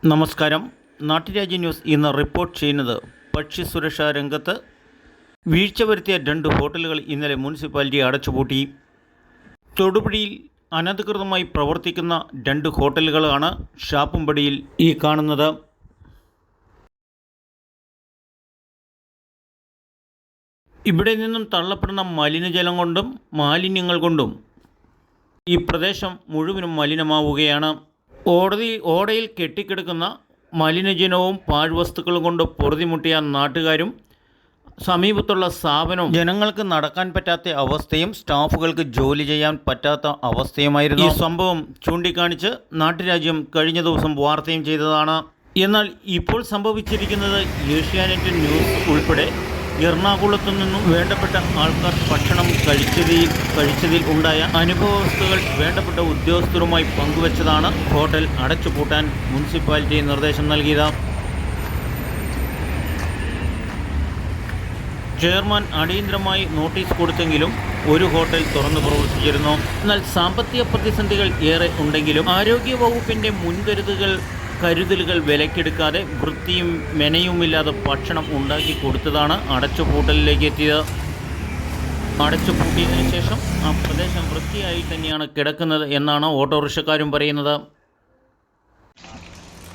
നമസ്കാരം. നാട്ടുരാജ്യ ന്യൂസ് ഇന്ന് റിപ്പോർട്ട് ചെയ്യുന്നത് പക്ഷി സുരക്ഷാ രംഗത്ത് വീഴ്ച വരുത്തിയ 2 ഹോട്ടലുകൾ ഇന്നലെ മുനിസിപ്പാലിറ്റി അടച്ചുപൂട്ടി. തൊടുപുഴയിൽ അനധികൃതമായി പ്രവർത്തിക്കുന്ന 2 ഹോട്ടലുകളാണ് ഷാപ്പുംപടിയിൽ ഈ കാണുന്നത്. ഇവിടെ നിന്നും തള്ളപ്പെടുന്ന മലിനജലം കൊണ്ടും മാലിന്യങ്ങൾ കൊണ്ടും ഈ പ്രദേശം മുഴുവനും മലിനമാവുകയാണ്. ഓടയിൽ കെട്ടിക്കിടക്കുന്ന മലിനജലവും പാഴ്വസ്തുക്കളും കൊണ്ട് പൊറുതിമുട്ടിയ നാട്ടുകാരും സമീപത്തുള്ള സ്ഥാപനവും ജനങ്ങൾക്ക് നടക്കാൻ പറ്റാത്ത അവസ്ഥയും സ്റ്റാഫുകൾക്ക് ജോലി ചെയ്യാൻ പറ്റാത്ത അവസ്ഥയുമായിരുന്നു. ഈ സംഭവം ചൂണ്ടിക്കാണിച്ച് നാട്ടുരാജ്യം കഴിഞ്ഞ ദിവസം വാർത്തയും ചെയ്തതാണ്. എന്നാൽ ഇപ്പോൾ സംഭവിച്ചിരിക്കുന്നത് ഏഷ്യാനെറ്റ് ന്യൂസ് ഉൾപ്പെടെ എറണാകുളത്തു നിന്നും വേണ്ടപ്പെട്ട ആൾക്കാർ ഭക്ഷണം കഴിച്ചതിൽ ഉണ്ടായ അനുഭവവസ്തുക്കൾ വേണ്ടപ്പെട്ട ഉദ്യോഗസ്ഥരുമായി പങ്കുവച്ചതാണ് ഹോട്ടൽ അടച്ചുപൂട്ടാൻ മുനിസിപ്പാലിറ്റി നിർദ്ദേശം നൽകിയത്. ചെയർമാൻ അടിയന്തരമായി നോട്ടീസ് കൊടുത്തെങ്കിലും ഒരു ഹോട്ടൽ തുറന്നു പ്രവർത്തിച്ചിരുന്നു. എന്നാൽ സാമ്പത്തിക പ്രതിസന്ധികൾ ഏറെ ഉണ്ടെങ്കിലും ആരോഗ്യവകുപ്പിൻ്റെ കരുതലുകൾ വിലക്കെടുക്കാതെ വൃത്തിയും മെനയുമില്ലാതെ ഭക്ഷണം ഉണ്ടാക്കി കൊടുത്തതാണ് അടച്ചുപൂട്ടലിലേക്ക് എത്തിയത്. അടച്ചുപൂട്ടിയതിനു ശേഷം ആ പ്രദേശം വൃത്തിയായി തന്നെയാണ് കിടക്കുന്നത് എന്നാണ് ഓട്ടോറിക്ഷക്കാരും പറയുന്നത്.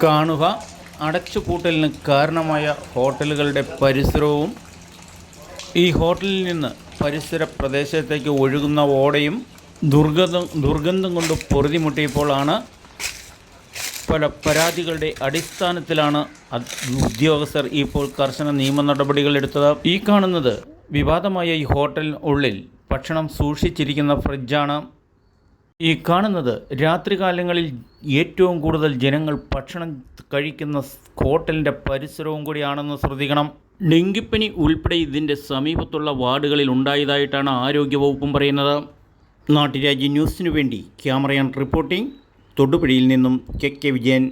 കാണുക അടച്ചുപൂട്ടലിന് കാരണമായ ഹോട്ടലുകളുടെ പരിസരവും ഈ ഹോട്ടലിൽ നിന്ന് പരിസര പ്രദേശത്തേക്ക് ഒഴുകുന്ന ഓടയും ദുർഗന്ധം കൊണ്ട് പൊറുതിമുട്ടിയപ്പോഴാണ് പല പരാതികളുടെ അടിസ്ഥാനത്തിലാണ് ഉദ്യോഗസ്ഥർ ഇപ്പോൾ കർശന നിയമ നടപടികൾ എടുത്തത്. ഈ കാണുന്നത് വിവാദമായ ഈ ഹോട്ടലിന് ഉള്ളിൽ ഭക്ഷണം സൂക്ഷിച്ചിരിക്കുന്ന ഫ്രിഡ്ജാണ്. ഈ കാണുന്നത് രാത്രികാലങ്ങളിൽ ഏറ്റവും കൂടുതൽ ജനങ്ങൾ ഭക്ഷണം കഴിക്കുന്ന ഹോട്ടലിൻ്റെ പരിസരവും കൂടിയാണെന്ന് ശ്രദ്ധിക്കണം. ഡെങ്കിപ്പനി ഉൾപ്പെടെ ഇതിൻ്റെ സമീപത്തുള്ള വാർഡുകളിൽ ഉണ്ടായതായിട്ടാണ് ആരോഗ്യവകുപ്പും പറയുന്നത്. നാട്ടുരാജ്യ ന്യൂസിനു വേണ്ടി ക്യാമറയാൻ റിപ്പോർട്ടിംഗ് തൊടുപുഴയിൽ നിന്നും കെ വിജയൻ.